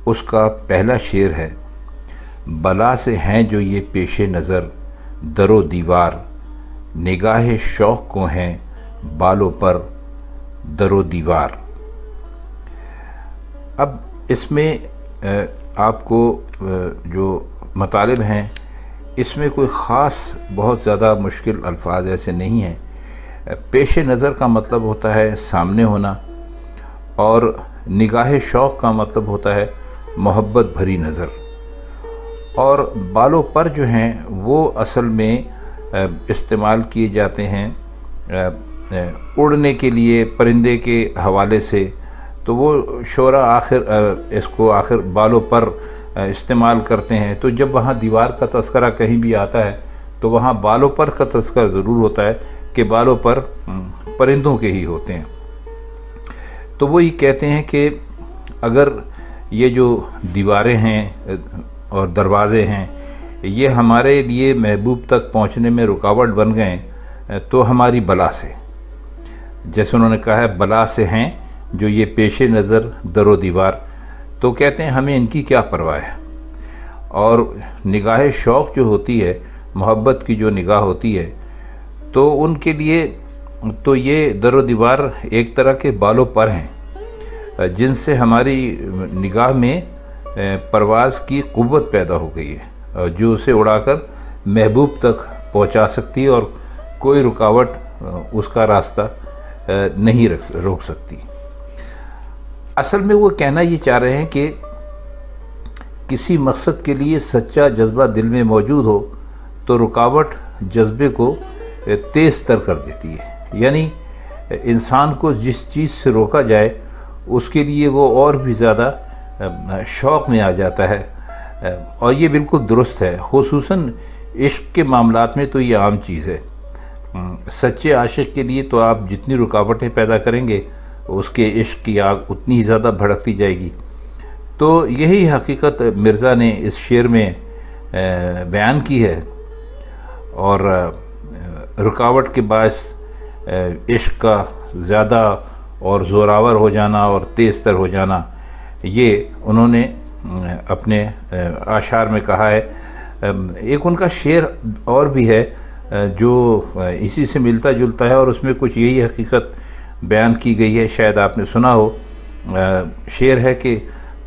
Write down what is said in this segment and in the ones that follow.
اس کا پہلا شعر ہے: بلا سے ہیں جو یہ پیش نظر در و دیوار، نگاہ شوق کو ہیں بالوں پر در و دیوار۔ اب اس میں آپ کو جو مطالب ہیں اس میں کوئی خاص بہت زیادہ مشکل الفاظ ایسے نہیں ہیں۔ پیش نظر کا مطلب ہوتا ہے سامنے ہونا، اور نگاہ شوق کا مطلب ہوتا ہے محبت بھری نظر، اور بالوں پر جو ہیں وہ اصل میں استعمال کیے جاتے ہیں اڑنے کے لیے پرندے کے حوالے سے، تو وہ شعراء اس کو آخر بالوں پر استعمال کرتے ہیں۔ تو جب وہاں دیوار کا تذکرہ کہیں بھی آتا ہے تو وہاں بالوں پر کا تذکرہ ضرور ہوتا ہے کہ بالوں پر پرندوں کے ہی ہوتے ہیں۔ تو وہ یہ کہتے ہیں کہ اگر یہ جو دیواریں ہیں اور دروازے ہیں یہ ہمارے لیے محبوب تک پہنچنے میں رکاوٹ بن گئے تو ہماری بلا سے، جیسے انہوں نے کہا ہے بلا سے ہیں جو یہ پیش نظر در و دیوار، تو کہتے ہیں ہمیں ان کی کیا پرواہ ہے۔ اور نگاہ شوق جو ہوتی ہے، محبت کی جو نگاہ ہوتی ہے، تو ان کے لیے تو یہ در و دیوار ایک طرح کے بالوں پر ہیں جن سے ہماری نگاہ میں پرواز کی قوت پیدا ہو گئی ہے، جو اسے اڑا کر محبوب تک پہنچا سکتی ہے اور کوئی رکاوٹ اس کا راستہ نہیں روک سکتی۔ اصل میں وہ کہنا یہ چاہ رہے ہیں کہ کسی مقصد کے لیے سچا جذبہ دل میں موجود ہو تو رکاوٹ جذبے کو تیز تر کر دیتی ہے، یعنی انسان کو جس چیز سے روکا جائے اس کے لیے وہ اور بھی زیادہ شوق میں آ جاتا ہے، اور یہ بالکل درست ہے۔ خصوصاً عشق کے معاملات میں تو یہ عام چیز ہے۔ سچے عاشق کے لیے تو آپ جتنی رکاوٹیں پیدا کریں گے اس کے عشق کی آگ اتنی ہی زیادہ بھڑکتی جائے گی۔ تو یہی حقیقت مرزا نے اس شعر میں بیان کی ہے، اور رکاوٹ کے باعث عشق کا زیادہ اور زوراور ہو جانا اور تیز تر ہو جانا، یہ انہوں نے اپنے اشعار میں کہا ہے۔ ایک ان کا شعر اور بھی ہے جو اسی سے ملتا جلتا ہے، اور اس میں کچھ یہی حقیقت بیان کی گئی ہے، شاید آپ نے سنا ہو۔ شعر ہے کہ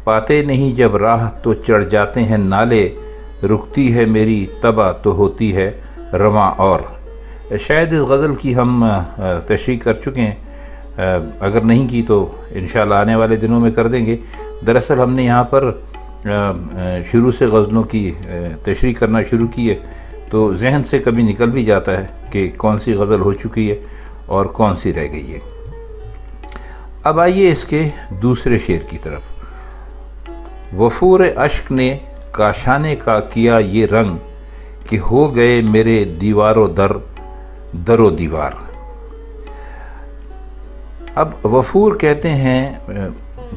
پاتے نہیں جب راہ تو چڑھ جاتے ہیں نالے، رکتی ہے میری طبع تو ہوتی ہے رواں اور۔ شاید اس غزل کی ہم تشریح کر چکے ہیں، اگر نہیں کی تو انشاءاللہ آنے والے دنوں میں کر دیں گے۔ دراصل ہم نے یہاں پر شروع سے غزلوں کی تشریح کرنا شروع کی ہے تو ذہن سے کبھی نکل بھی جاتا ہے کہ کون سی غزل ہو چکی ہے اور کون سی رہ گئی ہے۔ اب آئیے اس کے دوسرے شعر کی طرف۔ وفور اشک نے کاشانے کا کیا یہ رنگ، کہ ہو گئے میرے دیوار و در و دیوار۔ اب وفور کہتے ہیں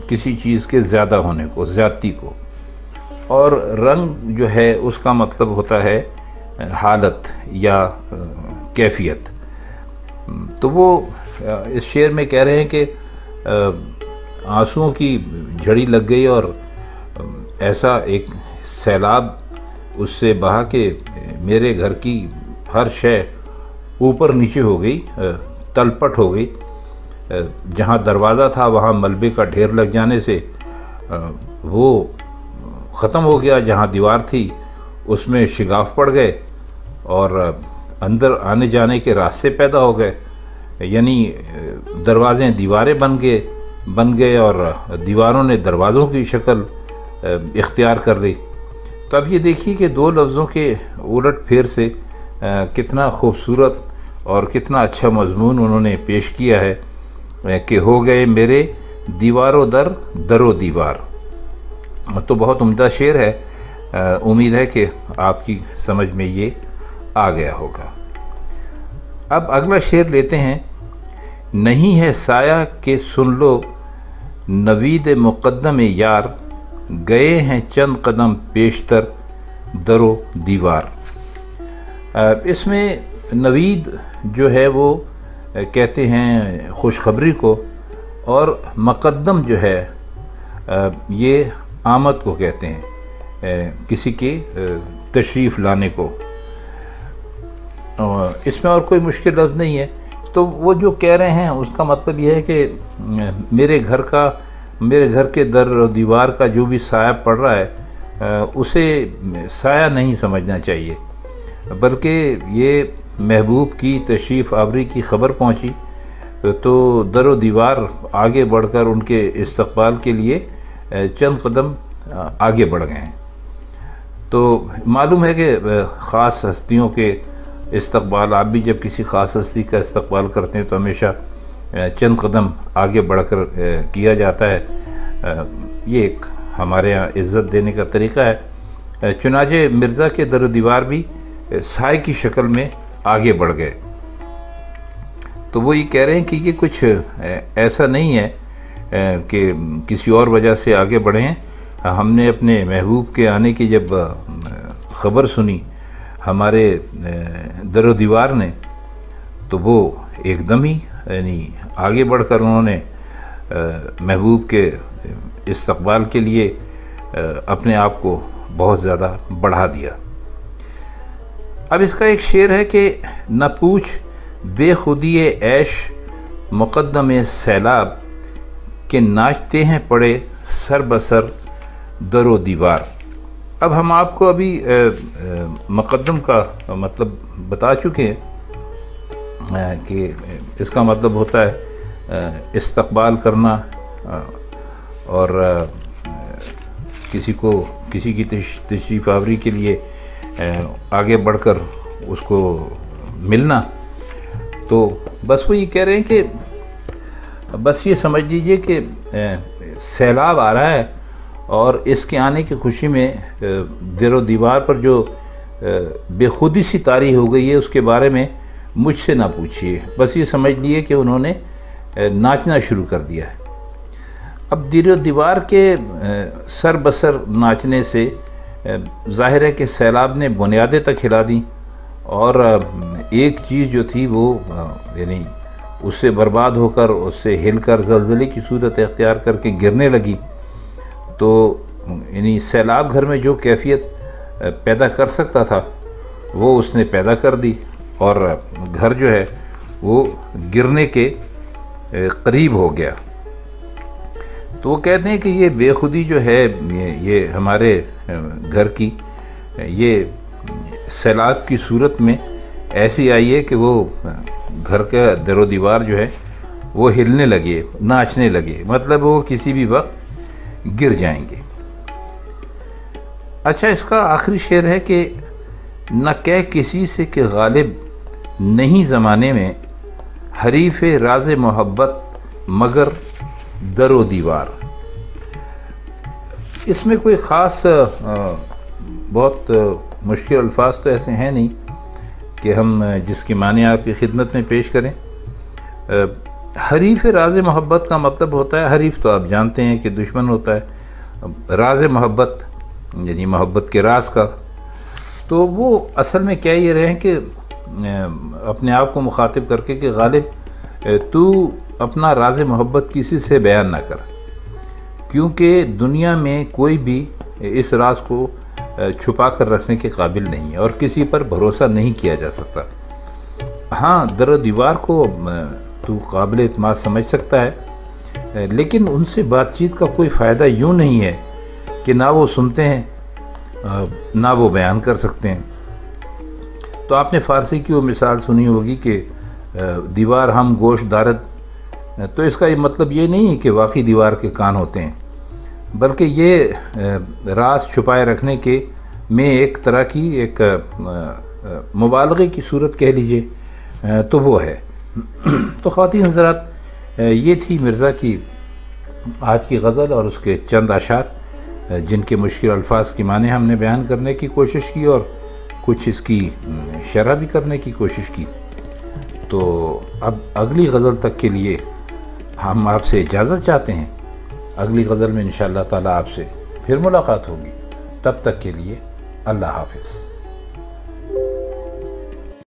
کسی چیز کے زیادہ ہونے کو، زیادتی کو، اور رنگ جو ہے اس کا مطلب ہوتا ہے حالت یا کیفیت۔ تو وہ اس شعر میں کہہ رہے ہیں کہ آنسوؤں کی جھڑی لگ گئی اور ایسا ایک سیلاب اس سے بہا کہ میرے گھر کی ہر شے اوپر نیچے ہو گئی، تلپٹ ہو گئی۔ جہاں دروازہ تھا وہاں ملبے کا ڈھیر لگ جانے سے وہ ختم ہو گیا، جہاں دیوار تھی اس میں شگاف پڑ گئے اور اندر آنے جانے کے راستے پیدا ہو گئے، یعنی دروازے دیواریں بن گئے اور دیواروں نے دروازوں کی شکل اختیار کر لی۔ تو اب یہ دیکھیے کہ دو لفظوں کے الٹ پھیر سے کتنا خوبصورت اور کتنا اچھا مضمون انہوں نے پیش کیا ہے کہ ہو گئے میرے دیوار و در و دیوار۔ تو بہت عمدہ شعر ہے، امید ہے کہ آپ کی سمجھ میں یہ آ گیا ہوگا۔ اب اگلا شعر لیتے ہیں۔ نہیں ہے سایہ کہ سن لو نوید مقدم یار، گئے ہیں چند قدم پیشتر در و دیوار۔ اس میں نوید جو ہے وہ کہتے ہیں خوشخبری کو، اور مقدم جو ہے یہ آمد کو کہتے ہیں، کسی کے تشریف لانے کو، اس میں اور کوئی مشکل لفظ نہیں ہے۔ تو وہ جو کہہ رہے ہیں اس کا مطلب یہ ہے کہ میرے گھر کے در و دیوار کا جو بھی سایہ پڑ رہا ہے اسے سایہ نہیں سمجھنا چاہیے، بلکہ یہ محبوب کی تشریف آوری کی خبر پہنچی تو در و دیوار آگے بڑھ کر ان کے استقبال کے لیے چند قدم آگے بڑھ گئے ہیں۔ تو معلوم ہے کہ خاص ہستیوں کے استقبال، آپ بھی جب کسی خاص ہستی کا استقبال کرتے ہیں تو ہمیشہ چند قدم آگے بڑھ کر کیا جاتا ہے، یہ ایک ہمارے یہاں عزت دینے کا طریقہ ہے۔ چنانچہ مرزا کے در و دیوار بھی سائے کی شکل میں آگے بڑھ گئے۔ تو وہ یہ کہہ رہے ہیں کہ یہ کچھ ایسا نہیں ہے کہ کسی اور وجہ سے آگے بڑھے ہیں، ہم نے اپنے محبوب کے آنے کی جب خبر سنی ہمارے در و دیوار نے تو وہ ایک دم ہی یعنی آگے بڑھ کر انہوں نے محبوب کے استقبال کے لیے اپنے آپ کو بہت زیادہ بڑھا دیا۔ اب اس کا ایک شعر ہے کہ نہ پوچھ بے خودی عیش مقدم سیلاب، کہ ناچتے ہیں پڑے سر بسر در و دیوار۔ اب ہم آپ کو ابھی مقدم کا مطلب بتا چکے ہیں کہ اس کا مطلب ہوتا ہے استقبال کرنا اور کسی کی تشریف آوری کے لیے آگے بڑھ کر اس کو ملنا۔ تو بس وہ یہ کہہ رہے ہیں کہ بس یہ سمجھ لیجئے کہ سیلاب آ رہا ہے اور اس کے آنے کی خوشی میں در و دیوار پر جو بے خودی سی طاری ہو گئی ہے اس کے بارے میں مجھ سے نہ پوچھیے، بس یہ سمجھ لیے کہ انہوں نے ناچنا شروع کر دیا ہے۔ اب در و دیوار کے سر بسر ناچنے سے ظاہر ہے کہ سیلاب نے بنیادیں تک ہلا دیں اور ایک چیز جو تھی وہ یعنی اس سے برباد ہو کر اس سے ہل کر زلزلے کی صورت اختیار کر کے گرنے لگی۔ تو یعنی سیلاب گھر میں جو کیفیت پیدا کر سکتا تھا وہ اس نے پیدا کر دی اور گھر جو ہے وہ گرنے کے قریب ہو گیا۔ تو وہ کہتے ہیں کہ یہ بے خودی جو ہے یہ ہمارے گھر کی یہ سیلاب کی صورت میں ایسی آئی ہے کہ وہ گھر کا در و دیوار جو ہے وہ ہلنے لگے، ناچنے لگے، مطلب وہ کسی بھی وقت گر جائیں گے۔ اچھا، اس کا آخری شعر ہے کہ نہ کہہ کسی سے کہ غالب نہیں زمانے میں، حریف راز محبت مگر در و دیوار۔ اس میں کوئی خاص بہت مشکل الفاظ تو ایسے ہیں نہیں کہ ہم جس کی معنی آپ کی خدمت میں پیش کریں۔ حریف راز محبت کا مطلب ہوتا ہے، حریف تو آپ جانتے ہیں کہ دشمن ہوتا ہے، راز محبت یعنی محبت کے راز کا۔ تو وہ اصل میں کہہ یہ رہے ہیں کہ اپنے آپ کو مخاطب کر کے کہ غالب تو اپنا راز محبت کسی سے بیان نہ کر، کیونکہ دنیا میں کوئی بھی اس راز کو چھپا کر رکھنے کے قابل نہیں ہے اور کسی پر بھروسہ نہیں کیا جا سکتا۔ ہاں، در و دیوار کو تو قابل اعتماد سمجھ سکتا ہے، لیکن ان سے بات چیت کا کوئی فائدہ یوں نہیں ہے کہ نہ وہ سنتے ہیں نہ وہ بیان کر سکتے ہیں۔ تو آپ نے فارسی کی وہ مثال سنی ہوگی کہ دیوار ہم گوشت دارد، تو اس کا یہ مطلب یہ نہیں ہے کہ واقعی دیوار کے کان ہوتے ہیں، بلکہ یہ راز چھپائے رکھنے کے میں ایک طرح کی ایک مبالغے کی صورت کہہ لیجئے تو وہ ہے۔ تو خواتین حضرات، یہ تھی مرزا کی آج کی غزل اور اس کے چند اشعار جن کے مشکل الفاظ کی معنی ہم نے بیان کرنے کی کوشش کی اور کچھ اس کی شرح بھی کرنے کی کوشش کی۔ تو اب اگلی غزل تک کے لیے ہم آپ سے اجازت چاہتے ہیں۔ اگلی غزل میں انشاءاللہ تعالی آپ سے پھر ملاقات ہوگی، تب تک کے لیے اللہ حافظ۔